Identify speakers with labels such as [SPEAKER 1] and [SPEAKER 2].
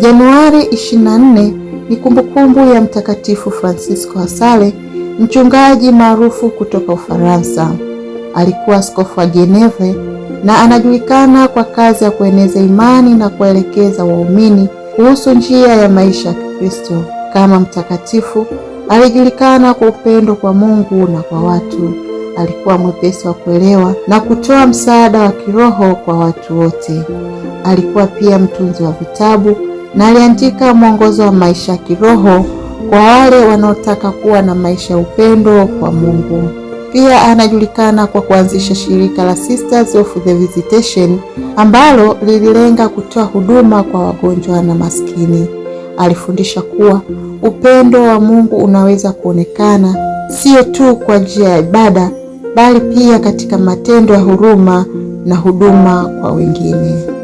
[SPEAKER 1] Januari 24 ni kumbukumbu ya Mtakatifu Francisco wa Sales, mchungaji maarufu kutoka Ufaransa. Alikuwa askofu wa Geneva na anajulikana kwa kazi ya kueneza imani na kuelekeza waumini kuhusu njia ya maisha ya Kikristo. Kama mtakatifu, alijulikana kwa upendo kwa Mungu na kwa watu. Alikuwa mwepesi wa kuelewa na kutoa msaada wa kiroho kwa watu wote. Alikuwa pia mtunzi wa vitabu na aliandika mwongozo wa maisha ya kiroho kwa wale wanaotaka kuwa na maisha ya upendo kwa Mungu. Pia anajulikana kwa kuanzisha shirika la Sisters of the Visitation ambalo lililenga kutoa huduma kwa wagonjwa na maskini. Alifundisha kuwa upendo wa Mungu unaweza kuonekana sio tu kwa njia ya ibada, bali pia katika matendo ya huruma na huduma kwa wengine.